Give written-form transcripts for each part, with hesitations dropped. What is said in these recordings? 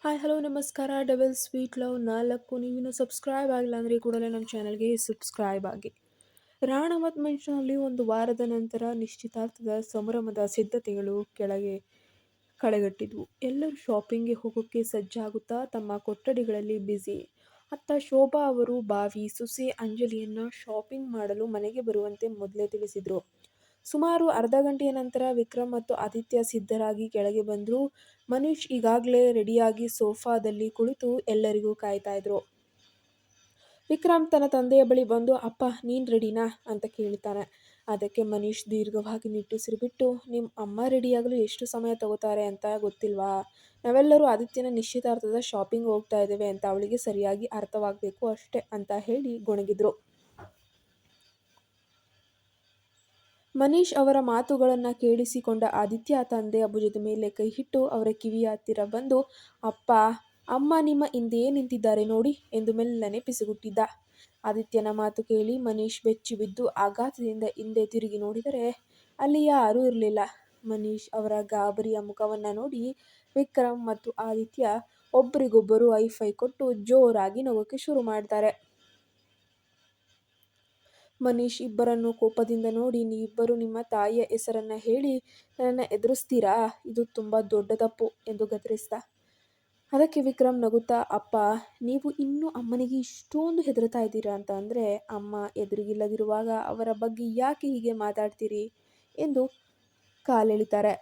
Hi hello ನಮಸ್ಕಾರ double sweet love 4 ನೀವಿನ್ನು subscribe ಆಗಿಲ್ಲ ಅಂದರೆ ಕೂಡಲೇ ನಮ್ಮ ಚಾನಲ್ಗೆ ಸಬ್ಸ್ಕ್ರೈಬ್ ಆಗಿ. ರಾಣಾ ಮತ್ತು ಮಂಚನಲ್ಲಿ ಒಂದು ವಾರದ ನಂತರ ನಿಶ್ಚಿತಾರ್ಥದ ಸಂಭ್ರಮದ ಸಿದ್ಧತೆಗಳು ಕಳೆಗಟ್ಟಿದ್ವು. ಎಲ್ಲರೂ ಶಾಪಿಂಗ್ಗೆ ಹೋಗೋಕ್ಕೆ ಸಜ್ಜಾಗುತ್ತಾ ತಮ್ಮ ಕೊಠಡಿಗಳಲ್ಲಿ ಬ್ಯುಸಿ. ಅತ್ತ ಶೋಭಾ ಅವರು ಭಾವಿ ಸೊಸೆ ಅಂಜಲಿಯನ್ನ ಶಾಪಿಂಗ್ ಮಾಡಲು ಮನೆಗೆ ಬರುವಂತೆ ಮೊದಲೇ ತಿಳಿಸಿದ್ರು. ಸುಮಾರು ಅರ್ಧ ಗಂಟೆಯ ನಂತರ ವಿಕ್ರಮ್ ಮತ್ತು ಆದಿತ್ಯ ಸಿದ್ಧರಾಗಿ ಕೆಳಗೆ ಬಂದ್ರು. ಮನೀಶ್ ಈಗಾಗಲೇ ರೆಡಿಯಾಗಿ ಸೋಫಾದಲ್ಲಿ ಕುಳಿತು ಎಲ್ಲರಿಗೂ ಕಾಯ್ತಾ ಇದ್ರು. ವಿಕ್ರಮ್ ತನ್ನ ತಂದೆಯ ಬಳಿ ಬಂದು, ಅಪ್ಪ ನೀನ್ ರೆಡಿನಾ ಅಂತ ಕೇಳ್ತಾನೆ. ಅದಕ್ಕೆ ಮನೀಶ್ ದೀರ್ಘವಾಗಿ ನಿಟ್ಟುಸಿರು ಬಿಟ್ಟು, ನಿಮ್ಮ ಅಮ್ಮ ರೆಡಿಯಾಗಲು ಎಷ್ಟು ಸಮಯ ತಗೋತಾರೆ ಅಂತ ಗೊತ್ತಿಲ್ವಾ? ನಾವೆಲ್ಲರೂ ಆದಿತ್ಯನ ನಿಶ್ಚಿತಾರ್ಥದ ಶಾಪಿಂಗ್ ಹೋಗ್ತಾ ಇದ್ದೇವೆ ಅಂತ ಅವಳಿಗೆ ಸರಿಯಾಗಿ ಅರ್ಥವಾಗಬೇಕು ಅಷ್ಟೇ ಅಂತ ಹೇಳಿ ಗೊಣಗಿದ್ರು. ಮನೀಶ್ ಅವರ ಮಾತುಗಳನ್ನು ಕೇಳಿಸಿಕೊಂಡ ಆದಿತ್ಯ ತಂದೆಯ ಭುಜದ ಮೇಲೆ ಕೈಯಿಟ್ಟು ಅವರ ಕಿವಿಯ ಹತ್ತಿರ ಬಂದು, ಅಪ್ಪ ಅಮ್ಮ ನಿಮ್ಮ ಹಿಂದೆಯೇ ನಿಂತಿದ್ದಾರೆ ನೋಡಿ ಎಂದು ಮೆಲ್ಲನೆ ಪಿಸುಗುಟ್ಟಿದ್ದ. ಆದಿತ್ಯನ ಮಾತು ಕೇಳಿ ಮನೀಶ್ ಬೆಚ್ಚಿ ಬಿದ್ದು ಆಘಾತದಿಂದ ಹಿಂದೆ ತಿರುಗಿ ನೋಡಿದರೆ ಅಲ್ಲಿ ಯಾರೂ ಇರಲಿಲ್ಲ. ಮನೀಶ್ ಅವರ ಗಾಬರಿಯ ಮುಖವನ್ನ ನೋಡಿ ವಿಕ್ರಮ್ ಮತ್ತು ಆದಿತ್ಯ ಒಬ್ಬರಿಗೊಬ್ಬರು ಐಫೈ ಕೊಟ್ಟು ಜೋರಾಗಿ ನಗೋಕೆ ಶುರು ಮಾಡ್ತಾರೆ. ಮನೀಶ್ ಇಬ್ಬರನ್ನು ಕೋಪದಿಂದ ನೋಡಿ, ನೀವಿಬ್ಬರು ನಿಮ್ಮ ತಾಯಿಯ ಹೆಸರನ್ನ ಹೇಳಿ ನನ್ನನ್ನು ಎದುರಿಸ್ತೀರಾ? ಇದು ತುಂಬಾ ದೊಡ್ಡ ತಪ್ಪು ಎಂದು ಗದರಿಸಿದ. ಅದಕ್ಕೆ ವಿಕ್ರಮ್ ನಗುತ್ತಾ, ಅಪ್ಪ ನೀವು ಇನ್ನೂ ಅಮ್ಮನಿಗೆ ಇಷ್ಟೊಂದು ಹೆದರ್ತಾ ಇದ್ದೀರಾ ಅಂತ ಅಂದರೆ ಅಮ್ಮ ಎದುರಿಗಿಲ್ಲದಿರುವಾಗ ಅವರ ಬಗ್ಗೆ ಯಾಕೆ ಹೀಗೆ ಮಾತಾಡ್ತೀರಿ ಎಂದು ಕಾಲೆಳಿತಾರೆ.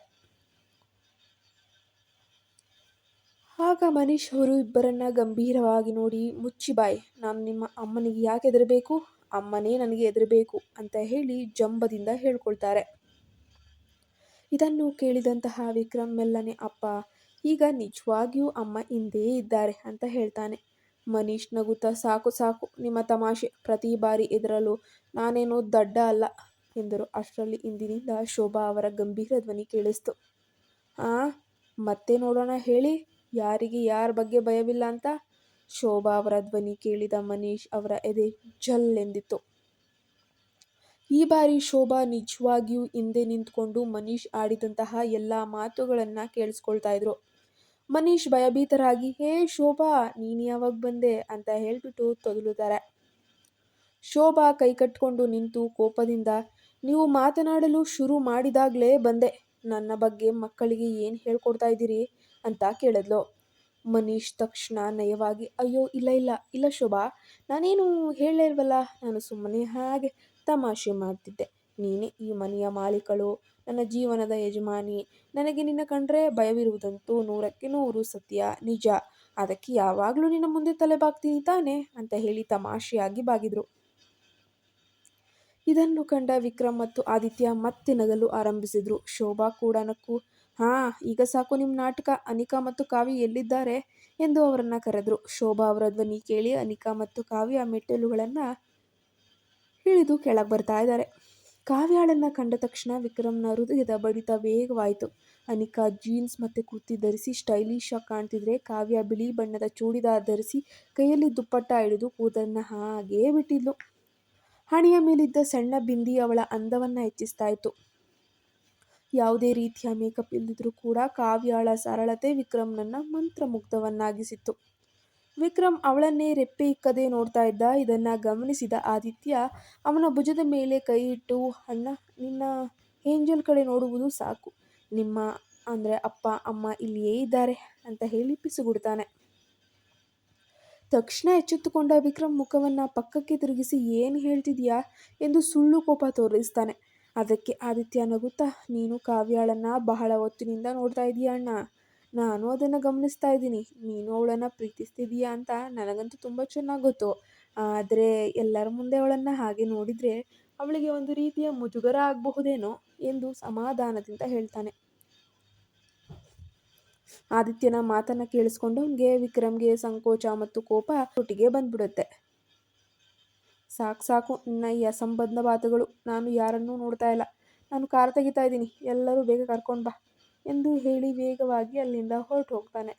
ಆಗ ಮನೀಶ್ ಅವರು ಇಬ್ಬರನ್ನ ಗಂಭೀರವಾಗಿ ನೋಡಿ, ಮುಚ್ಚಿ ಬಾಯ್, ನಾನು ನಿಮ್ಮ ಅಮ್ಮನಿಗೆ ಯಾಕೆ ಹೆದರಬೇಕು? ಅಮ್ಮನೇ ನನಗೆ ಹೆದರಬೇಕು ಅಂತ ಹೇಳಿ ಜಂಬದಿಂದ ಹೇಳ್ಕೊಳ್ತಾರೆ. ಇದನ್ನು ಕೇಳಿದಂತಹ ವಿಕ್ರಮ್ ಮೆಲ್ಲನೆ, ಅಪ್ಪ ಈಗ ನಿಜವಾಗಿಯೂ ಅಮ್ಮ ಹಿಂದೆ ಇದ್ದಾರೆ ಅಂತ ಹೇಳ್ತಾನೆ. ಮನೀಶ್ ನಗುತ್ತಾ, ಸಾಕು ಸಾಕು ನಿಮ್ಮ ತಮಾಷೆ, ಪ್ರತಿ ಬಾರಿ ಹೆದರಲು ನಾನೇನೋ ದಡ್ಡ ಅಲ್ಲ ಎಂದರು. ಅಷ್ಟರಲ್ಲಿ ಹಿಂದಿನಿಂದ ಶೋಭಾ ಅವರ ಗಂಭೀರ ಧ್ವನಿ ಕೇಳಿಸ್ತು. ಮತ್ತೆ ನೋಡೋಣ ಹೇಳಿ, ಯಾರಿಗೆ ಯಾರ ಬಗ್ಗೆ ಭಯವಿಲ್ಲ ಅಂತ? ಶೋಭಾ ಅವರ ಧ್ವನಿ ಕೇಳಿದ ಮನೀಶ್ ಅವರ ಎದೆ ಜಲ್ ಎಂದಿತ್ತು. ಈ ಬಾರಿ ಶೋಭಾ ನಿಜವಾಗಿಯೂ ಹಿಂದೆ ನಿಂತ್ಕೊಂಡು ಮನೀಶ್ ಆಡಿದಂತಹ ಎಲ್ಲ ಮಾತುಗಳನ್ನ ಕೇಳಿಸ್ಕೊಳ್ತಾ ಇದ್ರು. ಮನೀಶ್ ಭಯಭೀತರಾಗಿ, ಹೇ ಶೋಭಾ ನೀನು ಯಾವಾಗ ಬಂದೆ ಅಂತ ಹೇಳ್ಬಿಟ್ಟು ತೊದಲುತ್ತಾರೆ. ಶೋಭಾ ಕೈಕಟ್ಕೊಂಡು ನಿಂತು ಕೋಪದಿಂದ, ನೀವು ಮಾತನಾಡಲು ಶುರು ಮಾಡಿದಾಗಲೇ ಬಂದೆ, ನನ್ನ ಬಗ್ಗೆ ಮಕ್ಕಳಿಗೆ ಏನು ಹೇಳ್ಕೊಡ್ತಾ ಇದ್ದೀರಿ ಅಂತ ಕೇಳಿದ್ಲು. ಮನೀಶ್ ತಕ್ಷಣ ನಯವಾಗಿ, ಅಯ್ಯೋ ಇಲ್ಲ ಇಲ್ಲ ಇಲ್ಲ ಶೋಭಾ, ನಾನೇನು ಹೇಳಲೇ ಇಲ್ವಲ್ಲ, ನಾನು ಸುಮ್ಮನೆ ಹಾಗೆ ತಮಾಷೆ ಮಾಡ್ತಿದ್ದೆ. ನೀನೇ ಈ ಮನೆಯ ಮಾಲೀಕಳು, ನನ್ನ ಜೀವನದ ಯಜಮಾನಿ, ನನಗೆ ನಿನ್ನ ಕಂಡ್ರೆ ಭಯವಿರುವುದಂತೂ 100% ಸತ್ಯ, ನಿಜ. ಅದಕ್ಕೆ ಯಾವಾಗಲೂ ನಿನ್ನ ಮುಂದೆ ತಲೆ ಬಾಗ್ತೀನಿ ತಾನೆ ಅಂತ ಹೇಳಿ ತಮಾಷೆಯಾಗಿ ಬಾಗಿದ್ರು. ಇದನ್ನು ಕಂಡ ವಿಕ್ರಮ್ ಮತ್ತು ಆದಿತ್ಯ ಮತ್ತೆ ನಗಲು ಆರಂಭಿಸಿದ್ರು. ಶೋಭಾ ಕೂಡ ನಕ್ಕು, ಈಗ ಸಾಕು ನಿಮ್ಮ ನಾಟಕ, ಅನಿಕಾ ಮತ್ತು ಕಾವ್ಯ ಎಲ್ಲಿದ್ದಾರೆ ಎಂದು ಅವರನ್ನ ಕರೆದ್ರು. ಶೋಭಾ ಅವರ ಧ್ವನಿ ಕೇಳಿ ಅನಿಕಾ ಮತ್ತು ಕಾವ್ಯ ಮೆಟ್ಟಿಲುಗಳನ್ನ ಇಳಿದು ಕೆಳಗೆ ಬರ್ತಾ ಇದ್ದಾರೆ. ಕಾವ್ಯಾಳನ್ನ ಕಂಡ ತಕ್ಷಣ ವಿಕ್ರಮ್ನ ಹೃದಯದ ಬಡಿತ ವೇಗವಾಯಿತು. ಅನಿಕಾ ಜೀನ್ಸ್ ಮತ್ತೆ ಕುರ್ತಿ ಧರಿಸಿ ಸ್ಟೈಲಿಶ್ ಆಗಿ ಕಾಣ್ತಿದ್ರೆ, ಕಾವ್ಯ ಬಿಳಿ ಬಣ್ಣದ ಚೂಡಿದಾರ್ ಧರಿಸಿ ಕೈಯಲ್ಲಿ ದುಪ್ಪಟ್ಟ ಹಿಡಿದು ಕೂದಲನ್ನ ಹಾಗೇ ಬಿಟ್ಟಿದ್ಲು. ಹಣೆಯ ಮೇಲಿದ್ದ ಸಣ್ಣ ಬಿಂದಿ ಅವಳ ಅಂದವನ್ನ ಹೆಚ್ಚಿಸ್ತಾ ಇತ್ತು. ಯಾವುದೇ ರೀತಿಯ ಮೇಕಪ್ ಇಲ್ಲದಿದ್ರೂ ಕೂಡ ಕಾವ್ಯಾಳ ಸರಳತೆ ವಿಕ್ರಮ್ನನ್ನ ಮಂತ್ರಮುಗ್ಧವನ್ನಾಗಿಸಿತ್ತು. ವಿಕ್ರಮ್ ಅವಳನ್ನೇ ರೆಪ್ಪೆ ಇಕ್ಕದೆ ನೋಡ್ತಾ ಇದ್ದ. ಇದನ್ನ ಗಮನಿಸಿದ ಆದಿತ್ಯ ಅವನ ಭುಜದ ಮೇಲೆ ಕೈ ಇಟ್ಟು, ಅಣ್ಣ ನಿನ್ನ ಏಂಜಲ್ ಕಡೆ ನೋಡುವುದು ಸಾಕು, ನಿಮ್ಮ ಅಂದರೆ ಅಪ್ಪ ಅಮ್ಮ ಇಲ್ಲಿಯೇ ಇದ್ದಾರೆ ಅಂತ ಹೇಳಿ ಪಿಸುಗುಡ್ತಾನೆ. ತಕ್ಷಣ ಎಚ್ಚೆತ್ತುಕೊಂಡ ವಿಕ್ರಮ್ ಮುಖವನ್ನ ಪಕ್ಕಕ್ಕೆ ತಿರುಗಿಸಿ, ಏನು ಹೇಳ್ತಿದ್ಯಾ ಎಂದು ಸುಳ್ಳು ಕೋಪ ತೋರಿಸ್ತಾನೆ. ಅದಕ್ಕೆ ಆದಿತ್ಯ ನಗುತ್ತಾ, ನೀನು ಕಾವ್ಯಾಳನ್ನ ಬಹಳ ಹೊತ್ತಿನಿಂದ ನೋಡ್ತಾ ಇದೀಯ ಅಣ್ಣ, ನಾನು ಅದನ್ನು ಗಮನಿಸ್ತಾ ಇದ್ದೀನಿ. ನೀನು ಅವಳನ್ನು ಪ್ರೀತಿಸ್ತಿದೀಯಾ ಅಂತ ನನಗಂತೂ ತುಂಬ ಚೆನ್ನಾಗಿ ಗೊತ್ತು. ಆದರೆ ಎಲ್ಲರ ಮುಂದೆ ಅವಳನ್ನು ಹಾಗೆ ನೋಡಿದರೆ ಅವಳಿಗೆ ಒಂದು ರೀತಿಯ ಮುಜುಗರ ಆಗಬಹುದೇನೋ ಎಂದು ಸಮಾಧಾನದಿಂದ ಹೇಳ್ತಾನೆ. ಆದಿತ್ಯನ ಮಾತನ್ನು ಕೇಳಿಸ್ಕೊಂಡವನಿಗೆ ವಿಕ್ರಮ್ಗೆ ಸಂಕೋಚ ಮತ್ತು ಕೋಪ ಒಟ್ಟಿಗೆ ಬಂದ್ಬಿಡುತ್ತೆ. ಸಾಕು ಸಾಕು ನಿನ್ನ ಈ ಅಸಂಬದ್ಧ ಮಾತುಗಳು, ನಾನು ಯಾರನ್ನೂ ನೋಡ್ತಾ ಇಲ್ಲ, ನಾನು ಕಾರ್ ತೆಗಿತಾ ಇದ್ದೀನಿ, ಎಲ್ಲರೂ ಬೇಗ ಕರ್ಕೊಂಡು ಬಾ ಎಂದು ಹೇಳಿ ವೇಗವಾಗಿ ಅಲ್ಲಿಂದ ಹೊರಟು ಹೋಗ್ತಾನೆ.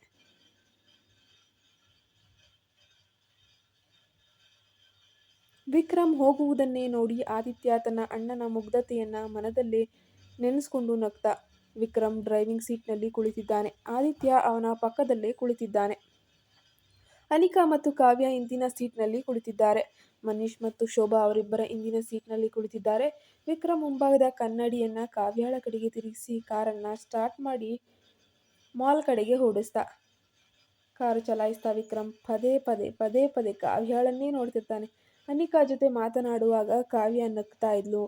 ವಿಕ್ರಮ್ ಹೋಗುವುದನ್ನೇ ನೋಡಿ ಆದಿತ್ಯ ತನ್ನ ಅಣ್ಣನ ಮುಗ್ಧತೆಯನ್ನ ಮನದಲ್ಲಿ ನೆನೆಸ್ಕೊಂಡು ನಗ್ತ. ವಿಕ್ರಮ್ ಡ್ರೈವಿಂಗ್ ಸೀಟ್ನಲ್ಲಿ ಕುಳಿತಿದ್ದಾನೆ. ಆದಿತ್ಯ ಅವನ ಪಕ್ಕದಲ್ಲೇ ಕುಳಿತಿದ್ದಾನೆ. ಅನಿಕಾ ಮತ್ತು ಕಾವ್ಯ ಹಿಂದಿನ ಸೀಟ್ನಲ್ಲಿ ಕುಳಿತಿದ್ದಾರೆ. ಮನೀಶ್ ಮತ್ತು ಶೋಭಾ ಅವರಿಬ್ಬರ ಹಿಂದಿನ ಸೀಟ್ನಲ್ಲಿ ಕುಳಿತಿದ್ದಾರೆ. ವಿಕ್ರಮ್ ಮುಂಭಾಗದ ಕನ್ನಡಿಯನ್ನ ಕಾವ್ಯಾಳ ಕಡೆಗೆ ತಿರುಗಿಸಿ ಕಾರನ್ನ ಸ್ಟಾರ್ಟ್ ಮಾಡಿ ಮಾಲ್ ಕಡೆಗೆ ಓಡಿಸ್ದ. ಕಾರು ಚಲಾಯಿಸ್ತಾ ವಿಕ್ರಮ್ ಪದೇ ಪದೇ ಪದೇ ಪದೇ ಕಾವ್ಯಾಳನ್ನೇ ನೋಡ್ತಿರ್ತಾನೆ. ಅನಿಕಾ ಜೊತೆ ಮಾತನಾಡುವಾಗ ಕಾವ್ಯ ನಗ್ತಾ ಇದ್ಲು,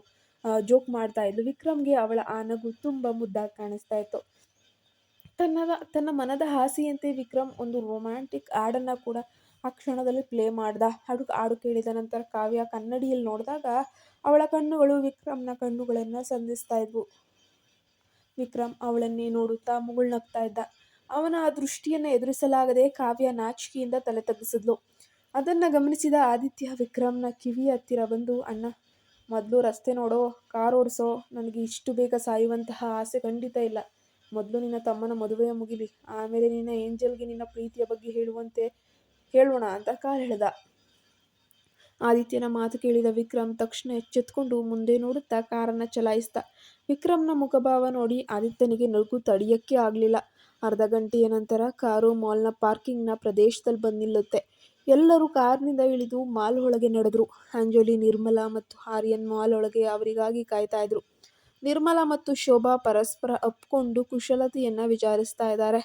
ಜೋಕ್ ಮಾಡ್ತಾ ಇದ್ಲು. ವಿಕ್ರಮ್ಗೆ ಅವಳ ಆ ನಗು ತುಂಬ ಮುದ್ದಾಗಿ ಕಾಣಿಸ್ತಾ ಇತ್ತು. ತನ್ನ ಮನದ ಆಸೆಯಂತೆ ವಿಕ್ರಮ್ ಒಂದು ರೊಮ್ಯಾಂಟಿಕ್ ಹಾಡನ್ನು ಕೂಡ ಆ ಕ್ಷಣದಲ್ಲಿ ಪ್ಲೇ ಮಾಡ್ದ. ಹಾಡು ಕೇಳಿದ ನಂತರ ಕಾವ್ಯ ಕನ್ನಡಿಯಲ್ಲಿ ನೋಡಿದಾಗ ಅವಳ ಕಣ್ಣುಗಳು ವಿಕ್ರಮ್ನ ಕಣ್ಣುಗಳನ್ನು ಸಂಧಿಸ್ತಾ ಇದ್ವು. ವಿಕ್ರಮ್ ಅವಳನ್ನೇ ನೋಡುತ್ತಾ ಮುಗುಳ್ನಗ್ತಾ ಇದ್ದ. ಅವನ ಆ ದೃಷ್ಟಿಯನ್ನು ಎದುರಿಸಲಾಗದೆ ಕಾವ್ಯ ನಾಚಿಕೆಯಿಂದ ತಲೆ ತಗ್ಗಿಸಿದ್ಲು. ಅದನ್ನು ಗಮನಿಸಿದ ಆದಿತ್ಯ ವಿಕ್ರಮ್ನ ಕಿವಿಯ ಹತ್ತಿರ ಬಂದು, ಅಣ್ಣ, ಮೊದಲು ರಸ್ತೆ ನೋಡೋ, ಕಾರ್ ಓಡಿಸೋ, ನನಗೆ ಇಷ್ಟು ಬೇಗ ಸಾಯುವಂತಹ ಆಸೆ ಖಂಡಿತ ಇಲ್ಲ. ಮೊದಲು ನಿನ್ನ ತಮ್ಮನ ಮದುವೆಯ ಮುಗಿಲಿ, ಆಮೇಲೆ ನಿನ್ನ ಏಂಜಲ್ಗೆ ನಿನ್ನ ಪ್ರೀತಿಯ ಬಗ್ಗೆ ಹೇಳೋಣ ಅಂತ ಕಾರ್ ಎಳೆದ. ಆದಿತ್ಯನ ಮಾತು ಕೇಳಿದ ವಿಕ್ರಮ್ ತಕ್ಷಣ ಎಚ್ಚೆತ್ಕೊಂಡು ಮುಂದೆ ನೋಡುತ್ತಾ ಕಾರನ್ನು ಚಲಾಯಿಸಿದ. ವಿಕ್ರಮ್ನ ಮುಖಭಾವ ನೋಡಿ ಆದಿತ್ಯನಿಗೆ ನಗು ತಡೆಯಕ್ಕೆ ಆಗಲಿಲ್ಲ. ಅರ್ಧ ಗಂಟೆಯ ನಂತರ ಕಾರು ಮಾಲ್ನ ಪಾರ್ಕಿಂಗ್ನ ಪ್ರದೇಶದಲ್ಲಿ ಬಂದು ನಿಲ್ಲುತ್ತೆ. ಎಲ್ಲರೂ ಕಾರ್ನಿಂದ ಇಳಿದು ಮಾಲ್ ಒಳಗೆ ನಡೆದ್ರು. ಅಂಜಲಿ, ನಿರ್ಮಲಾ ಮತ್ತು ಆರ್ಯನ್ ಮಾಲ್ ಒಳಗೆ ಅವರಿಗಾಗಿ ಕಾಯ್ತಾ ಇದ್ರು. ನಿರ್ಮಲಾ ಮತ್ತು ಶೋಭಾ ಪರಸ್ಪರ ಅಪ್ಕೊಂಡು ಕುಶಲತೆಯನ್ನ ವಿಚಾರಿಸ್ತಾ ಇದ್ದಾರೆ.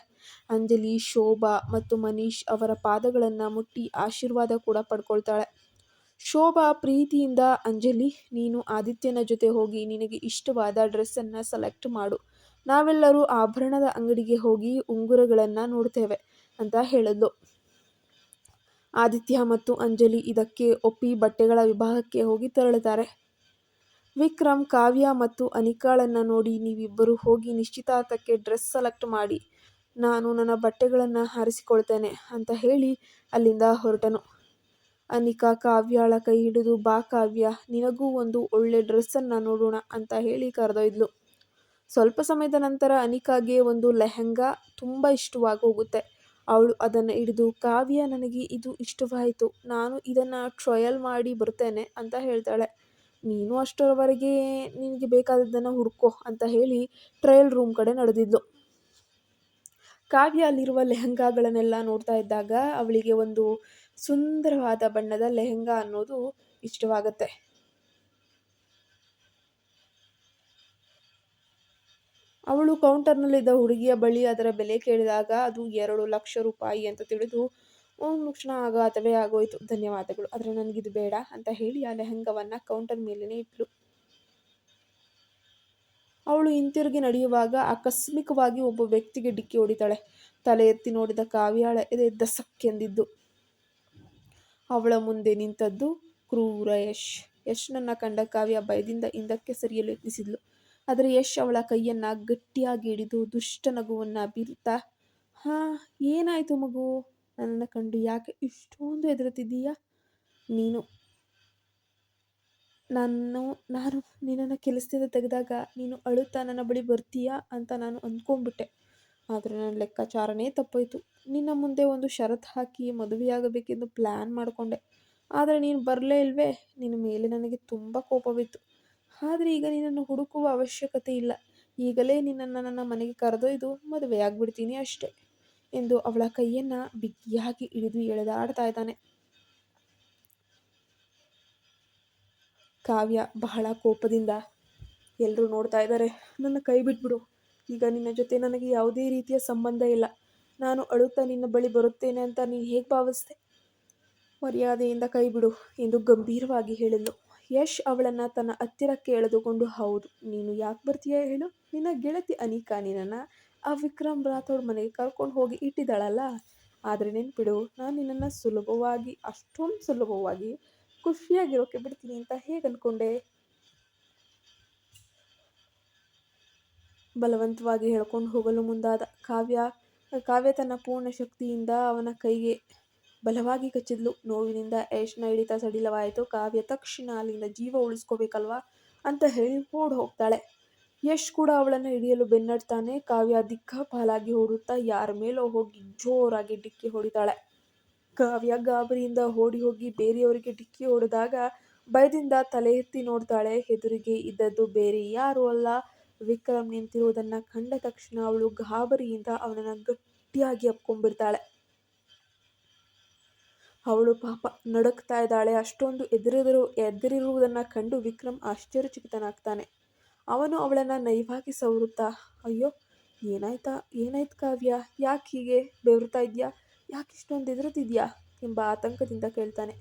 ಅಂಜಲಿ, ಶೋಭಾ ಮತ್ತು ಮನೀಶ್ ಅವರ ಪಾದಗಳನ್ನು ಮುಟ್ಟಿ ಆಶೀರ್ವಾದ ಕೂಡ ಪಡ್ಕೊಳ್ತಾಳೆ. ಶೋಭಾ ಪ್ರೀತಿಯಿಂದ, ಅಂಜಲಿ, ನೀನು ಆದಿತ್ಯನ ಜೊತೆ ಹೋಗಿ ನಿನಗೆ ಇಷ್ಟವಾದ ಡ್ರೆಸ್ಸನ್ನು ಸೆಲೆಕ್ಟ್ ಮಾಡು. ನಾವೆಲ್ಲರೂ ಆಭರಣದ ಅಂಗಡಿಗೆ ಹೋಗಿ ಉಂಗುರಗಳನ್ನು ನೋಡ್ತೇವೆ ಅಂತ ಹೇಳಿದ್ಲು. ಆದಿತ್ಯ ಮತ್ತು ಅಂಜಲಿ ಇದಕ್ಕೆ ಒಪ್ಪಿ ಬಟ್ಟೆಗಳ ವಿಭಾಗಕ್ಕೆ ಹೋಗಿ ತೆರಳುತ್ತಾರೆ. ವಿಕ್ರಮ್ ಕಾವ್ಯ ಮತ್ತು ಅನಿಕಾಳನ್ನು ನೋಡಿ, ನೀವಿಬ್ಬರು ಹೋಗಿ ನಿಶ್ಚಿತಾರ್ಥಕ್ಕೆ ಡ್ರೆಸ್ ಸೆಲೆಕ್ಟ್ ಮಾಡಿ, ನಾನು ನನ್ನ ಬಟ್ಟೆಗಳನ್ನು ಆರಿಸಿಕೊಳ್ತೇನೆ ಅಂತ ಹೇಳಿ ಅಲ್ಲಿಂದ ಹೊರಟನು. ಅನಿಕಾ ಕಾವ್ಯಾಳ ಕೈ ಹಿಡಿದು, ಬಾ ಕಾವ್ಯ, ನಿನಗೂ ಒಂದು ಒಳ್ಳೆ ಡ್ರೆಸ್ಸನ್ನು ನೋಡೋಣ ಅಂತ ಹೇಳಿ ಕರೆದೊಯ್ದ್ಲು. ಸ್ವಲ್ಪ ಸಮಯದ ನಂತರ ಅನಿಕಾಗೆ ಒಂದು ಲೆಹಂಗಾ ತುಂಬ ಇಷ್ಟವಾಗಿ ಹೋಗುತ್ತೆ. ಅವಳು ಅದನ್ನು ಹಿಡಿದು, ಕಾವ್ಯ, ನನಗೆ ಇದು ಇಷ್ಟವಾಯಿತು, ನಾನು ಇದನ್ನು ಟ್ರಯಲ್ ಮಾಡಿ ಬರ್ತೇನೆ ಅಂತ ಹೇಳ್ತಾಳೆ. ನೀನು ಅಷ್ಟರವರೆಗೆ ನಿನಗೆ ಬೇಕಾದದ್ದನ್ನು ಹುಡ್ಕೋ ಅಂತ ಹೇಳಿ ಟ್ರಯಲ್ ರೂಮ್ ಕಡೆ ನಡೆದಿದ್ಲು. ಕಾವ್ಯ ಅಲ್ಲಿರುವ ಲೆಹಂಗಾಗಳನ್ನೆಲ್ಲ ನೋಡ್ತಾ ಇದ್ದಾಗ ಅವಳಿಗೆ ಒಂದು ಸುಂದರವಾದ ಬಣ್ಣದ ಲೆಹಂಗಾ ಅನ್ನೋದು ಇಷ್ಟವಾಗುತ್ತೆ. ಅವಳು ಕೌಂಟರ್ನಲ್ಲಿದ್ದ ಹುಡುಗಿಯ ಬಳಿ ಅದರ ಬೆಲೆ ಕೇಳಿದಾಗ ಅದು 2,00,000 ರೂಪಾಯಿ ಅಂತ ತಿಳಿದು ಒಂದು ಕ್ಷಣ ಆಘಾತವೇ ಆಗೋಯ್ತು. ಧನ್ಯವಾದಗಳು, ಆದರೆ ನನಗಿದು ಬೇಡ ಅಂತ ಹೇಳಿ ಆ ಲೆಹಂಗಾವನ್ನು ಕೌಂಟರ್ ಮೇಲೇನೆ ಇಟ್ಲು. ಅವಳು ಹಿಂತಿರುಗಿ ನಡೆಯುವಾಗ ಆಕಸ್ಮಿಕವಾಗಿ ಒಬ್ಬ ವ್ಯಕ್ತಿಗೆ ಡಿಕ್ಕಿ ಹೊಡಿತಾಳೆ. ತಲೆ ಎತ್ತಿ ನೋಡಿದ ಕಾವ್ಯಾಳ ಎದೆ ದಸಕ್ಕೆಂದಿದ್ದು. ಅವಳ ಮುಂದೆ ನಿಂತದ್ದು ಕ್ರೂರ ಯಶ್. ಯಶ್ನನ್ನ ಕಂಡ ಕಾವ್ಯ ಭಯದಿಂದ ಹಿಂದಕ್ಕೆ ಸರಿಯಲು ಯತ್ನಿಸಿದ್ಲು. ಆದರೆ ಯಶ್ ಅವಳ ಕೈಯನ್ನ ಗಟ್ಟಿಯಾಗಿ ಹಿಡಿದು ದುಷ್ಟ ನಗುವನ್ನ ಬೀರುತ್ತಾ, ಹಾ, ಏನಾಯ್ತು ಮಗು? ನನ್ನನ್ನು ಕಂಡು ಯಾಕೆ ಇಷ್ಟೊಂದು ಹೆದರುತ್ತಿದ್ದೀಯಾ? ನಾನು ನಿನ್ನನ್ನು ಕೆಲಸದಿಂದ ತೆಗೆದಾಗ ನೀನು ಅಳುತ್ತಾ ನನ್ನ ಬಳಿ ಬರ್ತೀಯಾ ಅಂತ ನಾನು ಅಂದ್ಕೊಂಡ್ಬಿಟ್ಟೆ. ಆದರೆ ನನ್ನ ಲೆಕ್ಕಾಚಾರನೇ ತಪ್ಪಾಯಿತು. ನಿನ್ನ ಮುಂದೆ ಒಂದು ಷರತ್ತು ಹಾಕಿ ಮದುವೆಯಾಗಬೇಕೆಂದು ಪ್ಲ್ಯಾನ್ ಮಾಡಿಕೊಂಡೆ. ಆದರೆ ನೀನು ಬರಲೇ ಇಲ್ವೇ? ನಿನ್ನ ಮೇಲೆ ನನಗೆ ತುಂಬ ಕೋಪವಿತ್ತು. ಆದರೆ ಈಗ ನಿನ್ನನ್ನು ಹುಡುಕುವ ಅವಶ್ಯಕತೆ ಇಲ್ಲ. ಈಗಲೇ ನಿನ್ನನ್ನು ನನ್ನ ಮನೆಗೆ ಕರೆದೊಯ್ದು ಮದುವೆಯಾಗ್ಬಿಡ್ತೀನಿ ಅಷ್ಟೆ ಎಂದು ಅವಳ ಕೈಯನ್ನು ಬಿಗಿಯಾಗಿ ಹಿಡಿದು ಎಳೆದಾಡ್ತಾ ಇದ್ದಾನೆ. ಕಾವ್ಯ ಬಹಳ ಕೋಪದಿಂದ, ಎಲ್ಲರೂ ನೋಡ್ತಾ ಇದ್ದಾರೆ, ನನ್ನ ಕೈ ಬಿಟ್ಬಿಡು. ಈಗ ನಿನ್ನ ಜೊತೆ ನನಗೆ ಯಾವುದೇ ರೀತಿಯ ಸಂಬಂಧ ಇಲ್ಲ. ನಾನು ಅಳುತ್ತಾ ನಿನ್ನ ಬಳಿ ಬರುತ್ತೇನೆ ಅಂತ ನೀನು ಹೇಗೆ ಭಾವಿಸ್ದೆ? ಮರ್ಯಾದೆಯಿಂದ ಕೈ ಬಿಡು ಎಂದು ಗಂಭೀರವಾಗಿ ಹೇಳಿದ್ಲು. ಯಶ್ ಅವಳನ್ನು ತನ್ನ ಹತ್ತಿರಕ್ಕೆ ಎಳೆದುಕೊಂಡು, ಹೌದು, ನೀನು ಯಾಕೆ ಬರ್ತೀಯ ಹೇಳು? ನಿನ್ನ ಗೆಳತಿ ಅನಿಕಾ ನಿನ್ನನ್ನು ಆ ವಿಕ್ರಮ್ ರಾಥೋಡ್ ಮನೆಗೆ ಕರ್ಕೊಂಡು ಹೋಗಿ ಇಟ್ಟಿದ್ದಾಳಲ್ಲ. ಆದರೆ ನೆನ್ಪಿಡು, ನಾನು ನಿನ್ನನ್ನು ಅಷ್ಟೊಂದು ಸುಲಭವಾಗಿ ಖುಷಿಯಾಗಿರೋಕ್ಕೆ ಬಿಡ್ತೀನಿ ಅಂತ ಹೇಗೆ ಅಂದ್ಕೊಂಡೆ? ಬಲವಂತವಾಗಿ ಹೇಳ್ಕೊಂಡು ಹೋಗಲು ಮುಂದಾದ. ಕಾವ್ಯ ತನ್ನ ಪೂರ್ಣ ಶಕ್ತಿಯಿಂದ ಅವನ ಕೈಗೆ ಬಲವಾಗಿ ಕಚ್ಚಿದ್ಲು. ನೋವಿನಿಂದ ಯಶ್ನ ಹಿಡಿತ ಸಡಿಲವಾಯಿತು. ಕಾವ್ಯ ತಕ್ಷಣ ಅಲ್ಲಿಂದ ಜೀವ ಉಳಿಸ್ಕೋಬೇಕಲ್ವಾ ಅಂತ ಹೇಳಿ ಓಡ್ ಹೋಗ್ತಾಳೆ. ಯಶ್ ಕೂಡ ಅವಳನ್ನು ಹಿಡಿಯಲು ಬೆನ್ನಟ್ತಾನೆ. ಕಾವ್ಯ ದಿಕ್ಕಾಪಾಲಾಗಿ ಓಡುತ್ತಾ ಯಾರ ಮೇಲೋ ಹೋಗಿ ಜೋರಾಗಿ ಡಿಕ್ಕಿ ಹೊಡಿತಾಳೆ. ಕಾವ್ಯ ಗಾಬರಿಯಿಂದ ಓಡಿ ಹೋಗಿ ಬೇರೆಯವರಿಗೆ ಡಿಕ್ಕಿ ಹೊಡೆದಾಗ ಭಯದಿಂದ ತಲೆ ಎತ್ತಿ ನೋಡ್ತಾಳೆ. ಎದುರಿಗೆ ಇದ್ದದ್ದು ಬೇರೆ ಯಾರೂ ಅಲ್ಲ, ವಿಕ್ರಮ್ ನಿಂತಿರುವುದನ್ನು ಕಂಡ ತಕ್ಷಣ ಅವಳು ಗಾಬರಿಯಿಂದ ಅವನನ್ನು ಗಟ್ಟಿಯಾಗಿ ಅಪ್ಕೊಂಡ್ಬಿಡ್ತಾಳೆ. ಅವಳು ಪಾಪ ನಡುಕ್ತಾ ಇದ್ದಾಳೆ. ಅಷ್ಟೊಂದು ಎದುರಿರುವುದನ್ನು ಕಂಡು ವಿಕ್ರಮ್ ಆಶ್ಚರ್ಯಚಕಿತನಾಗ್ತಾನೆ. ಅವನು ಅವಳನ್ನು ನಯವಾಗಿ ಸವರುತ್ತಾ, ಅಯ್ಯೋ ಏನಾಯ್ತು ಕಾವ್ಯ, ಯಾಕೆ ಹೀಗೆ ಬೆವರ್ತಾ ಇದೆಯಾ, ಯಾಕೆ ಇಷ್ಟೊಂದು ಹೆದರುತ್ತಿದ್ಯಾ ಎಂಬ ಆತಂಕದಿಂದ ಕೇಳ್ತಾನೆ.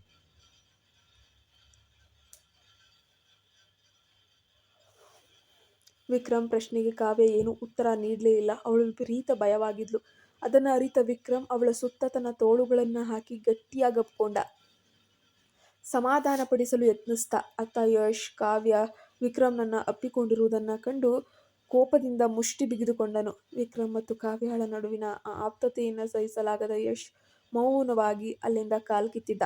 ವಿಕ್ರಮ್ ಪ್ರಶ್ನೆಗೆ ಕಾವ್ಯ ಏನೂ ಉತ್ತರ ನೀಡಲೇ ಇಲ್ಲ. ಅವಳು ವಿಪರೀತ ಭಯವಾಗಿದ್ಲು. ಅದನ್ನು ಅರಿತ ವಿಕ್ರಮ್ ಅವಳ ಸುತ್ತ ತನ್ನ ತೋಳುಗಳನ್ನು ಹಾಕಿ ಗಟ್ಟಿಯಾಗಿ ಅಪ್ಕೊಂಡ. ಸಮಾಧಾನಪಡಿಸಲು ಯತ್ನಿಸ್ತಾ. ಅತ್ತ ಯಶ್ ಕಾವ್ಯ ವಿಕ್ರಮ್ನನ್ನು ಅಪ್ಪಿಕೊಂಡಿರುವುದನ್ನು ಕಂಡು ಕೋಪದಿಂದ ಮುಷ್ಟಿ ಬಿಗಿದುಕೊಂಡನು. ವಿಕ್ರಮ್ ಮತ್ತು ಕಾವ್ಯಳ ನಡುವಿನ ಆ ಆಪ್ತತೆಯನ್ನು ಸಹಿಸಲಾಗದ ಯಶ್ ಮೌನವಾಗಿ ಅಲ್ಲಿಂದ ಕಾಲ್ಕಿತ್ತಿದ್ದ.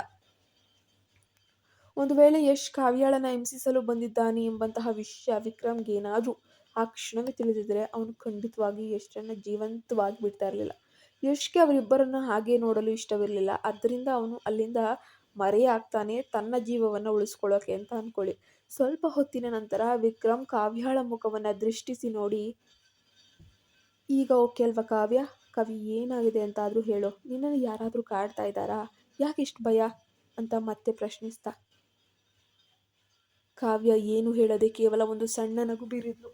ಒಂದು ವೇಳೆ ಯಶ್ ಕಾವ್ಯಳನ್ನು ಹಿಂಸಿಸಲು ಬಂದಿದ್ದಾನೆ ಎಂಬಂತಹ ವಿಷಯ ವಿಕ್ರಮ್ಗೇನಾದರೂ ಆ ಕ್ಷಣವೇ ತಿಳಿದಿದ್ದರೆ ಅವನು ಖಂಡಿತವಾಗಿ ಯಶ್ರನ್ನು ಜೀವಂತವಾಗಿ ಬಿಡ್ತಾ ಇರಲಿಲ್ಲ. ಯಶ್ಗೆ ಅವರಿಬ್ಬರನ್ನು ಹಾಗೆ ನೋಡಲು ಇಷ್ಟವಿರಲಿಲ್ಲ. ಆದ್ದರಿಂದ ಅವನು ಅಲ್ಲಿಂದ ಮರೆಯಾಗ್ತಾನೆ, ತನ್ನ ಜೀವವನ್ನು ಉಳಿಸ್ಕೊಳ್ಳೋಕೆ ಅಂತ ಅಂದ್ಕೊಳ್ಳಿ. ಸ್ವಲ್ಪ ಹೊತ್ತಿನ ನಂತರ ವಿಕ್ರಮ್ ಕಾವ್ಯಳ ಮುಖವನ್ನು ದೃಷ್ಟಿಸಿ ನೋಡಿ, ಈಗ ಓಕೆ ಅಲ್ವಾ ಕಾವ್ಯ, ಏನಾಗಿದೆ ಅಂತಾದರೂ ಹೇಳು, ನಿನ್ನನ್ನು ಯಾರಾದರೂ ಕಾಡ್ತಾ ಇದ್ದಾರಾ, ಯಾಕೆ ಇಷ್ಟು ಭಯ ಅಂತ ಮತ್ತೆ ಪ್ರಶ್ನಿಸ್ತಾ. ಕಾವ್ಯ ಏನು ಹೇಳದೆ ಕೇವಲ ಒಂದು ಸಣ್ಣ ನಗು ಬೀರಿದ್ಲು.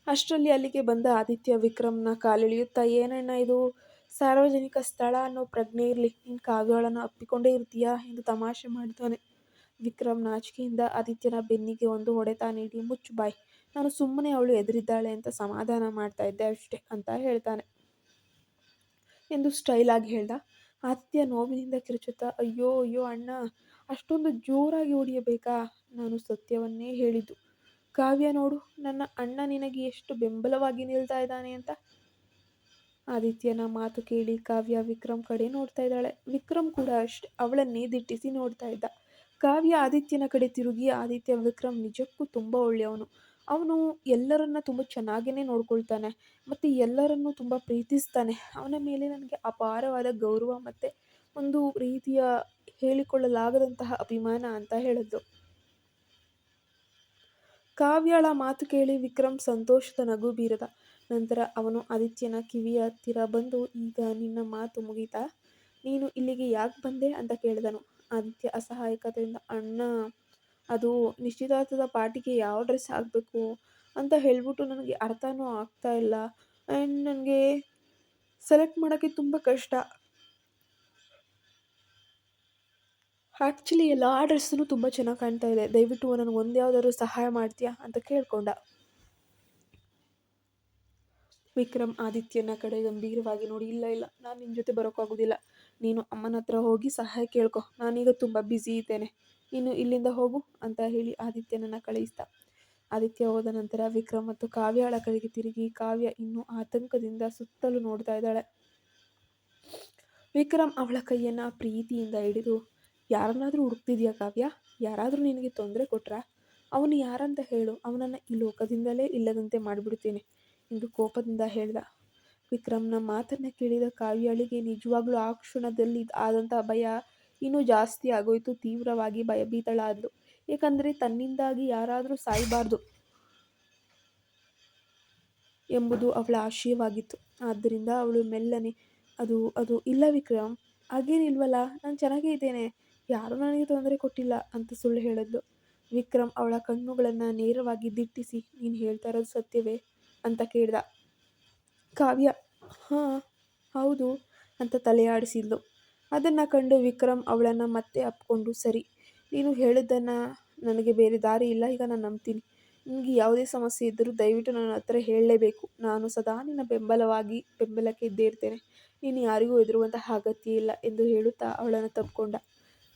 ಅಷ್ಟರಲ್ಲಿ ಅಲ್ಲಿಗೆ ಬಂದ ಆದಿತ್ಯ ವಿಕ್ರಮ್ನ ಕಾಲೆಳೆಯುತ್ತಾ, ಏನಣ್ಣ ಇದು, ಸಾರ್ವಜನಿಕ ಸ್ಥಳ ಅನ್ನೋ ಪ್ರಜ್ಞೆ ಇರಲಿ, ನೀನು ಕಾವ್ಯಳನ್ನು ಅಪ್ಪಿಕೊಂಡೇ ಇರ್ತೀಯಾ ಎಂದು ತಮಾಷೆ ಮಾಡ್ತಾನೆ. ವಿಕ್ರಮ್ ನಾಚಿಕೆಯಿಂದ ಆದಿತ್ಯನ ಬೆನ್ನಿಗೆ ಒಂದು ಹೊಡೆತ ನೀಡಿ, ಮುಚ್ಚು ಬಾಯ್, ನಾನು ಸುಮ್ಮನೆ ಅವಳು ಎದುರಿದ್ದಾಳೆ ಅಂತ ಸಮಾಧಾನ ಮಾಡ್ತಾ ಇದ್ದೆ ಅಷ್ಟೇ ಅಂತ ಹೇಳ್ತಾನೆ ಎಂದು ಸ್ಟೈಲ್ ಆಗಿ ಹೇಳ್ದ. ಆದಿತ್ಯ ನೋವಿನಿಂದ ಕಿರುಚುತ್ತಾ, ಅಯ್ಯೋ ಅಯ್ಯೋ ಅಣ್ಣ, ಅಷ್ಟೊಂದು ಜೋರಾಗಿ ಹೊಡೆಯಬೇಕಾ, ನಾನು ಸತ್ಯವನ್ನೇ ಹೇಳಿದ್ದು. ಕಾವ್ಯ ನೋಡು, ನನ್ನ ಅಣ್ಣ ನಿನಗೆ ಎಷ್ಟು ಬೆಂಬಲವಾಗಿ ನಿಲ್ತಾ ಇದ್ದಾನೆ ಅಂತ. ಆದಿತ್ಯನ ಮಾತು ಕೇಳಿ ಕಾವ್ಯ ವಿಕ್ರಮ್ ಕಡೆ ನೋಡ್ತಾ ಇದ್ದಾಳೆ. ವಿಕ್ರಮ್ ಕೂಡ ಅಷ್ಟೇ ಅವಳನ್ನೇ ದಿಟ್ಟಿಸಿ ನೋಡ್ತಾ ಇದ್ದ. ಕಾವ್ಯ ಆದಿತ್ಯನ ಕಡೆ ತಿರುಗಿ, ಆದಿತ್ಯ ವಿಕ್ರಮ್ ನಿಜಕ್ಕೂ ತುಂಬ ಒಳ್ಳೆಯವನು, ಅವನು ಎಲ್ಲರನ್ನ ತುಂಬ ಚೆನ್ನಾಗಿಯೇ ನೋಡ್ಕೊಳ್ತಾನೆ ಮತ್ತು ಎಲ್ಲರನ್ನೂ ತುಂಬ ಪ್ರೀತಿಸ್ತಾನೆ, ಅವನ ಮೇಲೆ ನನಗೆ ಅಪಾರವಾದ ಗೌರವ ಮತ್ತು ಒಂದು ರೀತಿಯ ಹೇಳಿಕೊಳ್ಳಲಾಗದಂತಹ ಅಭಿಮಾನ ಅಂತ ಹೇಳಿದ್ಲು. ಕಾವ್ಯಳ ಮಾತು ಕೇಳಿ ವಿಕ್ರಮ್ ಸಂತೋಷದ ನಗು ಬೀರದ. ನಂತರ ಅವನು ಆದಿತ್ಯನ ಕಿವಿಯ ಹತ್ತಿರ ಬಂದು, ಈಗ ನಿನ್ನ ಮಾತು ಮುಗೀತಾ, ನೀನು ಇಲ್ಲಿಗೆ ಯಾಕೆ ಬಂದೆ ಅಂತ ಕೇಳಿದನು. ಆದಿತ್ಯ ಅಸಹಾಯಕತೆಯಿಂದ, ಅಣ್ಣ, ಅದು ನಿಶ್ಚಿತಾರ್ಥದ ಪಾರ್ಟಿಗೆ ಯಾವ ಡ್ರೆಸ್ ಹಾಕಬೇಕು ಅಂತ ಹೇಳ್ಬಿಟ್ಟು ನನಗೆ ಅರ್ಥನೂ ಆಗ್ತಾ ಇಲ್ಲ, ಆ್ಯಂಡ್ ನನಗೆ ಸೆಲೆಕ್ಟ್ ಮಾಡೋಕ್ಕೆ ತುಂಬ ಕಷ್ಟ. ಆ್ಯಕ್ಚುಲಿ ಎಲ್ಲ ಡ್ರೆಸ್ಸೂ ತುಂಬ ಚೆನ್ನಾಗಿ ಕಾಣ್ತಾ ಇದೆ, ದಯವಿಟ್ಟು ನನಗೆ ಒಂದು ಯಾವುದಾದ್ರೂ ಸಹಾಯ ಮಾಡ್ತೀಯಾ ಅಂತ ಕೇಳ್ಕೊಂಡ. ವಿಕ್ರಮ್ ಆದಿತ್ಯನ ಕಡೆ ಗಂಭೀರವಾಗಿ ನೋಡಿ, ಇಲ್ಲ ನಾನು ನಿನ್ನ ಜೊತೆ ಬರೋಕ್ಕಾಗೋದಿಲ್ಲ, ನೀನು ಅಮ್ಮನ ಹತ್ರ ಹೋಗಿ ಸಹಾಯ ಕೇಳ್ಕೊ, ನಾನೀಗ ತುಂಬ ಬ್ಯುಸಿ ಇದ್ದೇನೆ, ನೀನು ಇಲ್ಲಿಂದ ಹೋಗು ಅಂತ ಹೇಳಿ ಆದಿತ್ಯನನ್ನು ಕಳುಹಿಸ್ದ. ಆದಿತ್ಯ ಹೋದ ನಂತರ ವಿಕ್ರಮ್ ಮತ್ತು ಕಾವ್ಯಳ ಕಡೆಗೆ ತಿರುಗಿ, ಕಾವ್ಯ ಇನ್ನೂ ಆತಂಕದಿಂದ ಸುತ್ತಲೂ ನೋಡ್ತಾ ಇದ್ದಾಳೆ. ವಿಕ್ರಮ್ ಅವಳ ಕೈಯನ್ನು ಪ್ರೀತಿಯಿಂದ ಹಿಡಿದು, ಯಾರನ್ನಾದರೂ ಹುಡುಕ್ತಿದ್ಯಾ ಕಾವ್ಯ, ಯಾರಾದರೂ ನಿನಗೆ ತೊಂದರೆ ಕೊಟ್ರಾ, ಅವನು ಯಾರಂತ ಹೇಳು, ಅವನನ್ನು ಈ ಲೋಕದಿಂದಲೇ ಇಲ್ಲದಂತೆ ಮಾಡಿಬಿಡ್ತೀನಿ ಎಂದು ಕೋಪದಿಂದ ಹೇಳ್ದ. ವಿಕ್ರಮ್ನ ಮಾತನ್ನು ಕೇಳಿದ ಕಾವ್ಯಳಿಗೆ ನಿಜವಾಗ್ಲೂ ಆ ಕ್ಷಣದಲ್ಲಿ ಆದಂಥ ಭಯ ಇನ್ನೂ ಜಾಸ್ತಿ ಆಗೋಯ್ತು. ತೀವ್ರವಾಗಿ ಭಯಭೀತಳಾದ್ಲು. ಏಕೆಂದರೆ ತನ್ನಿಂದಾಗಿ ಯಾರಾದರೂ ಸಾಯಬಾರ್ದು ಎಂಬುದು ಅವಳ ಆಶಯವಾಗಿತ್ತು. ಆದ್ದರಿಂದ ಅವಳು ಮೆಲ್ಲನೆ, ಅದು ಅದು ಇಲ್ಲ ವಿಕ್ರಮ್, ಹಾಗೇನಿಲ್ವಲ್ಲ, ನಾನು ಚೆನ್ನಾಗೇ ಇದ್ದೇನೆ, ಯಾರೂ ನನಗೆ ತೊಂದರೆ ಕೊಟ್ಟಿಲ್ಲ ಅಂತ ಸುಳ್ಳು ಹೇಳಿದ್ಲು. ವಿಕ್ರಮ್ ಅವಳ ಕಣ್ಣುಗಳನ್ನು ನೇರವಾಗಿ ದಿಟ್ಟಿಸಿ, ನೀನು ಹೇಳ್ತಾ ಇರೋದು ಸತ್ಯವೇ ಅಂತ ಕೇಳ್ದ. ಕಾವ್ಯ ಹಾಂ ಹೌದು ಅಂತ ತಲೆಯಾಡಿಸಿದ್ಲು. ಅದನ್ನು ಕಂಡು ವಿಕ್ರಮ್ ಅವಳನ್ನು ಮತ್ತೆ ಅಪ್ಕೊಂಡು, ಸರಿ, ನೀನು ಹೇಳಿದ್ದನ್ನು ನನಗೆ ಬೇರೆ ದಾರಿ ಇಲ್ಲ, ಈಗ ನಾನು ನಂಬ್ತೀನಿ, ನಿನಗೆ ಯಾವುದೇ ಸಮಸ್ಯೆ ಇದ್ದರೂ ದಯವಿಟ್ಟು ನನ್ನ ಹತ್ರ ಹೇಳಲೇಬೇಕು, ನಾನು ಸದಾ ನಿನ್ನ ಬೆಂಬಲಕ್ಕೆ ಇದ್ದೇ ಇರ್ತೇನೆ, ನೀನು ಯಾರಿಗೂ ಹೆದರುವಂತಹ ಅಗತ್ಯ ಇಲ್ಲ ಎಂದು ಹೇಳುತ್ತಾ ಅವಳನ್ನು ತಬ್ಕೊಂಡ.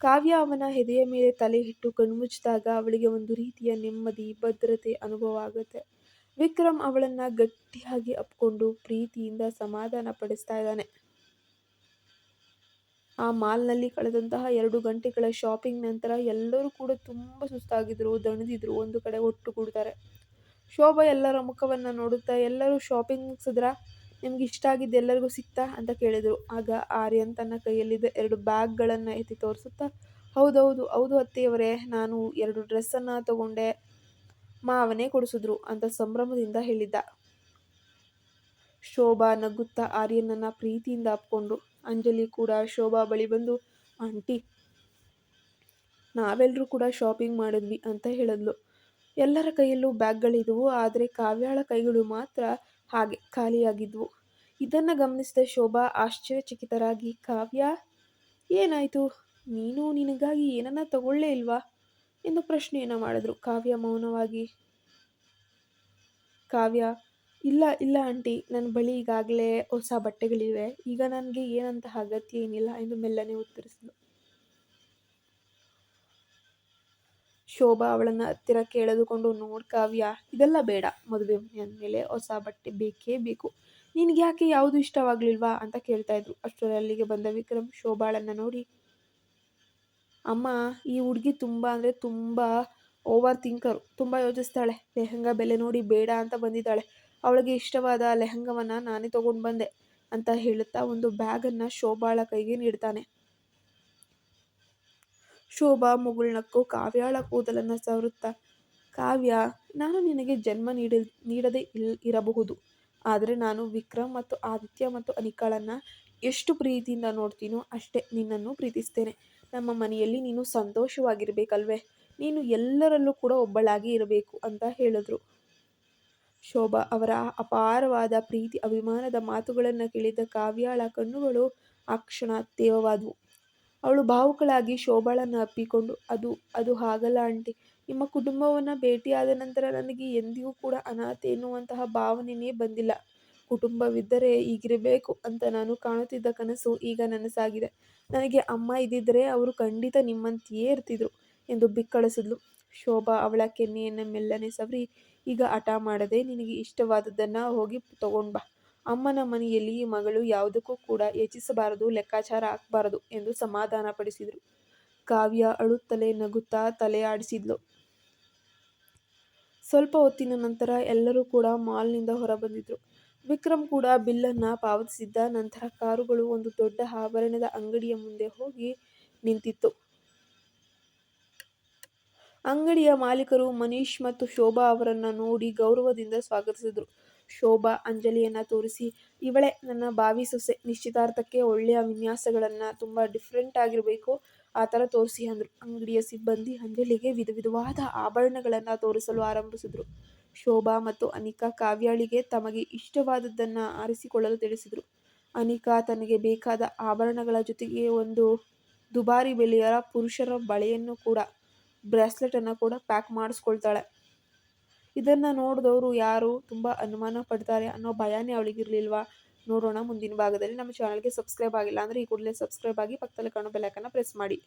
ಕಾವ್ಯ ಅವನ ಎದೆಯ ಮೇಲೆ ತಲೆ ಇಟ್ಟು ಕಣ್ಮುಚ್ಚಿದಾಗ ಅವಳಿಗೆ ಒಂದು ರೀತಿಯ ನೆಮ್ಮದಿ, ಭದ್ರತೆ ಅನುಭವ ಆಗುತ್ತೆ. ವಿಕ್ರಮ್ ಅವಳನ್ನು ಗಟ್ಟಿಯಾಗಿ ಅಪ್ಕೊಂಡು ಪ್ರೀತಿಯಿಂದ ಸಮಾಧಾನ ಪಡಿಸ್ತಾ ಇದ್ದಾನೆ. ಆ ಮಾಲ್ನಲ್ಲಿ ಕಳೆದಂತಹ 2 ಗಂಟೆಗಳ ಶಾಪಿಂಗ್ ನಂತರ ಎಲ್ಲರೂ ಕೂಡ ತುಂಬ ಸುಸ್ತಾಗಿದ್ರು, ದಣಿದಿದ್ರು. ಒಂದು ಕಡೆ ಒಟ್ಟುಗೂಡ್ತಾರೆ. ಶೋಭಾ ಎಲ್ಲರ ಮುಖವನ್ನು ನೋಡುತ್ತಾ, ಎಲ್ಲರೂ ಶಾಪಿಂಗ್ ಮುಗಿಸಿದ್ರಾ, ನಿಮ್ಗೆ ಇಷ್ಟ ಆಗಿದ್ದು ಎಲ್ಲರಿಗೂ ಸಿಕ್ತಾ ಅಂತ ಕೇಳಿದರು. ಆಗ ಆರ್ಯನ್ ತನ್ನ ಕೈಯಲ್ಲಿದ್ದ 2 ಬ್ಯಾಗ್ಗಳನ್ನು ಎತ್ತಿ ತೋರಿಸುತ್ತಾ, ಹೌದು ಅತ್ತೆಯವರೇ, ನಾನು 2 ಡ್ರೆಸ್ಸನ್ನು ತಗೊಂಡೆ, ಮಾವನೇ ಕೊಡಿಸಿದ್ರು ಅಂತ ಸಂಭ್ರಮದಿಂದ ಹೇಳಿದ್ದ. ಶೋಭಾ ನಗುತ್ತಾ ಆರ್ಯನನ್ನ ಪ್ರೀತಿಯಿಂದ ಅಪ್ಕೊಂಡ್ರು. ಅಂಜಲಿ ಕೂಡ ಶೋಭಾ ಬಳಿ ಬಂದು, ಆಂಟಿ, ನಾವೆಲ್ಲರೂ ಕೂಡ ಶಾಪಿಂಗ್ ಮಾಡಿದ್ವಿ ಅಂತ ಹೇಳಿದ್ಲು. ಎಲ್ಲರ ಕೈಯಲ್ಲೂ ಬ್ಯಾಗ್ಗಳಿದ್ವು, ಆದರೆ ಕಾವ್ಯಾಳ ಕೈಗಳು ಮಾತ್ರ ಹಾಗೆ ಖಾಲಿಯಾಗಿದ್ವು. ಇದನ್ನು ಗಮನಿಸಿದ ಶೋಭಾ ಆಶ್ಚರ್ಯಚಕಿತರಾಗಿ, ಕಾವ್ಯ, ಏನಾಯ್ತು? ನೀನು ನಿನಗಾಗಿ ಏನನ್ನ ತಗೊಳ್ಳೇ ಇಲ್ವಾ ಎಂದು ಪ್ರಶ್ನೆಯನ್ನು ಮಾಡಿದ್ರು. ಕಾವ್ಯ, ಇಲ್ಲ ಇಲ್ಲ ಆಂಟಿ, ನನ್ನ ಬಳಿ ಈಗಾಗಲೇ ಹೊಸ ಬಟ್ಟೆಗಳಿವೆ, ಈಗ ನನಗೆ ಏನಂತಹ ಅಗತ್ಯ ಏನಿಲ್ಲ ಎಂದು ಮೆಲ್ಲನೆ ಉತ್ತರಿಸಿದ್ಲು. ಶೋಭಾ ಅವಳನ್ನ ಹತ್ತಿರಕ್ಕೆ ಎಳೆದುಕೊಂಡು, ನೋಡ್ ಕಾವ್ಯ, ಇದೆಲ್ಲ ಬೇಡ, ಮದುವೆ ಮನೆ ಅಂದಮೇಲೆ ಹೊಸ ಬಟ್ಟೆ ಬೇಕೇ ಬೇಕು, ನಿನ್ಗೆ ಯಾಕೆ ಯಾವುದು ಇಷ್ಟವಾಗ್ಲಿಲ್ವಾ ಅಂತ ಕೇಳ್ತಾ ಇದ್ರು. ಅಷ್ಟರಲ್ಲಿ ಅಲ್ಲಿಗೆ ಬಂದ ವಿಕ್ರಮ್ ಶೋಭಾಳನ್ನ ನೋಡಿ, ಅಮ್ಮ, ಈ ಹುಡುಗಿ ತುಂಬ ಅಂದರೆ ತುಂಬ ಓವರ್ ಥಿಂಕರು, ತುಂಬ ಯೋಚಿಸ್ತಾಳೆ, ಲೆಹಂಗಾ ಬೆಲೆ ನೋಡಿ ಬೇಡ ಅಂತ ಬಂದಿದ್ದಾಳೆ, ಅವಳಿಗೆ ಇಷ್ಟವಾದ ಲೆಹಂಗವನ್ನ ನಾನೇ ತಗೊಂಡು ಬಂದೆ ಅಂತ ಹೇಳುತ್ತಾ ಒಂದು ಬ್ಯಾಗನ್ನು ಶೋಭಾಳ ಕೈಗೆ ನೀಡ್ತಾನೆ. ಶೋಭಾ ಮುಗುಳ್ನಕ್ಕು ಕಾವ್ಯಾಳ ಕೂದಲನ್ನು ಸವರುತ್ತಾ, ಕಾವ್ಯ, ನಾನು ನಿನಗೆ ಜನ್ಮ ನೀಡದೇ ಇರಬಹುದು, ಆದರೆ ನಾನು ವಿಕ್ರಮ್ ಮತ್ತು ಆದಿತ್ಯ ಮತ್ತು ಅನಿಕಾಳನ್ನ ಎಷ್ಟು ಪ್ರೀತಿಯಿಂದ ನೋಡ್ತೀನೋ ಅಷ್ಟೇ ನಿನ್ನನ್ನು ಪ್ರೀತಿಸ್ತೇನೆ. ನಮ್ಮ ಮನೆಯಲ್ಲಿ ನೀನು ಸಂತೋಷವಾಗಿರ್ಬೇಕಲ್ವೇ, ನೀನು ಎಲ್ಲರಲ್ಲೂ ಕೂಡ ಒಬ್ಬಳಾಗಿ ಇರಬೇಕು ಅಂತ ಹೇಳಿದ್ರು. ಶೋಭಾ ಅವರ ಅಪಾರವಾದ ಪ್ರೀತಿ ಅಭಿಮಾನದ ಮಾತುಗಳನ್ನು ಕೇಳಿದ ಕಾವ್ಯಾಳ ಕಣ್ಣುಗಳು ಆ ಕ್ಷಣ ತೇವವಾದವು. ಅವಳು ಭಾವುಕಳಾಗಿ ಶೋಭಾಳನ್ನು ಅಪ್ಪಿಕೊಂಡು, ಅದು ಹಾಗಲ್ಲ ಆಂಟಿ, ನಿಮ್ಮ ಕುಟುಂಬವನ್ನು ಭೇಟಿಯಾದ ನಂತರ ನನಗೆ ಎಂದಿಗೂ ಕೂಡ ಅನಾಥೆ ಎನ್ನುವಂತಹ ಭಾವನೆಯೇ ಬಂದಿಲ್ಲ. ಕುಟುಂಬವಿದ್ದರೆ ಹೀಗಿರಬೇಕು ಅಂತ ನಾನು ಕಾಣುತ್ತಿದ್ದ ಕನಸು ಈಗ ನನಸಾಗಿದೆ. ನನಗೆ ಅಮ್ಮ ಇದ್ದಿದ್ದರೆ ಅವರು ಖಂಡಿತ ನಿಮ್ಮಂತೆಯೇ ಇರ್ತಿದ್ರು ಎಂದು ಬಿಕ್ಕಳಿಸಿದ್ಲು. ಶೋಭಾ ಅವಳ ಕೆನ್ನೆಯನ್ನು ಮೆಲ್ಲನೆ ಸವರಿ, ಈಗ ಹಠ ಮಾಡದೆ ನಿನಗೆ ಇಷ್ಟವಾದದ್ದನ್ನು ಹೋಗಿ ತಗೊಂಡ್ಬಾ. ಅಮ್ಮನ ಮನೆಯಲ್ಲಿ ಮಗಳು ಯಾವುದಕ್ಕೂ ಕೂಡ ಯೋಚಿಸಬಾರದು, ಲೆಕ್ಕಾಚಾರ ಹಾಕಬಾರದು ಎಂದು ಸಮಾಧಾನ ಪಡಿಸಿದ್ರು. ಕಾವ್ಯ ಅಳುತ್ತಲೇ ನಗುತ್ತಾ ತಲೆ ಆಡಿಸಿದ್ಲು. ಸ್ವಲ್ಪ ಹೊತ್ತಿನ ನಂತರ ಎಲ್ಲರೂ ಕೂಡ ಮಾಲ್ನಿಂದ ಹೊರಬಂದಿದ್ರು. ವಿಕ್ರಮ್ ಕೂಡ ಬಿಲ್ಲನ್ನು ಪಾವತಿಸಿದ್ದ ನಂತರ ಕಾರುಗಳು ಒಂದು ದೊಡ್ಡ ಆಭರಣದ ಅಂಗಡಿಯ ಮುಂದೆ ಹೋಗಿ ನಿಂತಿತ್ತು. ಅಂಗಡಿಯ ಮಾಲೀಕರು ಮನೀಶ್ ಮತ್ತು ಶೋಭಾ ಅವರನ್ನ ನೋಡಿ ಗೌರವದಿಂದ ಸ್ವಾಗತಿಸಿದ್ರು. ಶೋಭಾ ಅಂಜಲಿಯನ್ನ ತೋರಿಸಿ, ಇವಳೆ ನನ್ನ ಭಾವಿ ಸೊಸೆ, ನಿಶ್ಚಿತಾರ್ಥಕ್ಕೆ ಒಳ್ಳೆಯ ವಿನ್ಯಾಸಗಳನ್ನ ತುಂಬ ಡಿಫ್ರೆಂಟ್ ಆಗಿರಬೇಕು ಆ ಥರ ತೋರಿಸಿ ಅಂದರು. ಅಂಗಡಿಯ ಸಿಬ್ಬಂದಿ ಅಂಜಲಿಗೆ ವಿಧ ವಿಧವಾದ ಆಭರಣಗಳನ್ನು ತೋರಿಸಲು ಆರಂಭಿಸಿದ್ರು. ಶೋಭಾ ಮತ್ತು ಅನಿಕಾ ಕಾವ್ಯಾಳಿಗೆ ತಮಗೆ ಇಷ್ಟವಾದದ್ದನ್ನ ಆರಿಸಿಕೊಳ್ಳಲು ತಿಳಿಸಿದ್ರು. ಅನಿಕಾ ತನಗೆ ಬೇಕಾದ ಆಭರಣಗಳ ಜೊತೆಗೆ ಒಂದು ದುಬಾರಿ ಬೆಲೆಯ ಪುರುಷರ ಬಳೆಯನ್ನು ಕೂಡ, ಬ್ರೇಸ್ಲೆಟ್ ಅನ್ನು ಕೂಡ ಪ್ಯಾಕ್ ಮಾಡಿಸ್ಕೊಳ್ತಾಳೆ. ಇದನ್ನ ನೋಡಿದವರು ಯಾರು ತುಂಬ ಅನುಮಾನ ಪಡ್ತಾರೆ ಅನ್ನೋ ಭಯನೇ ಅವಳಿಗಿರ್ಲಿಲ್ವಾ? ನೋಡೋಣ ಮುಂದಿನ ಭಾಗದಲ್ಲಿ. ನಮ್ಮ ಚಾನಲ್ಗೆ ಸಬ್ಸ್ಕ್ರೈಬ್ ಆಗಿಲ್ಲ ಅಂದರೆ ಈ ಕೂಡಲೇ ಸಬ್ಸ್ಕ್ರೈಬ್ ಆಗಿ ಪಕ್ಕದಲ್ಲಿ ಕಾಣೋ ಬೆಲ್ ಐಕಾನ್ನ ಪ್ರೆಸ್ ಮಾಡಿ.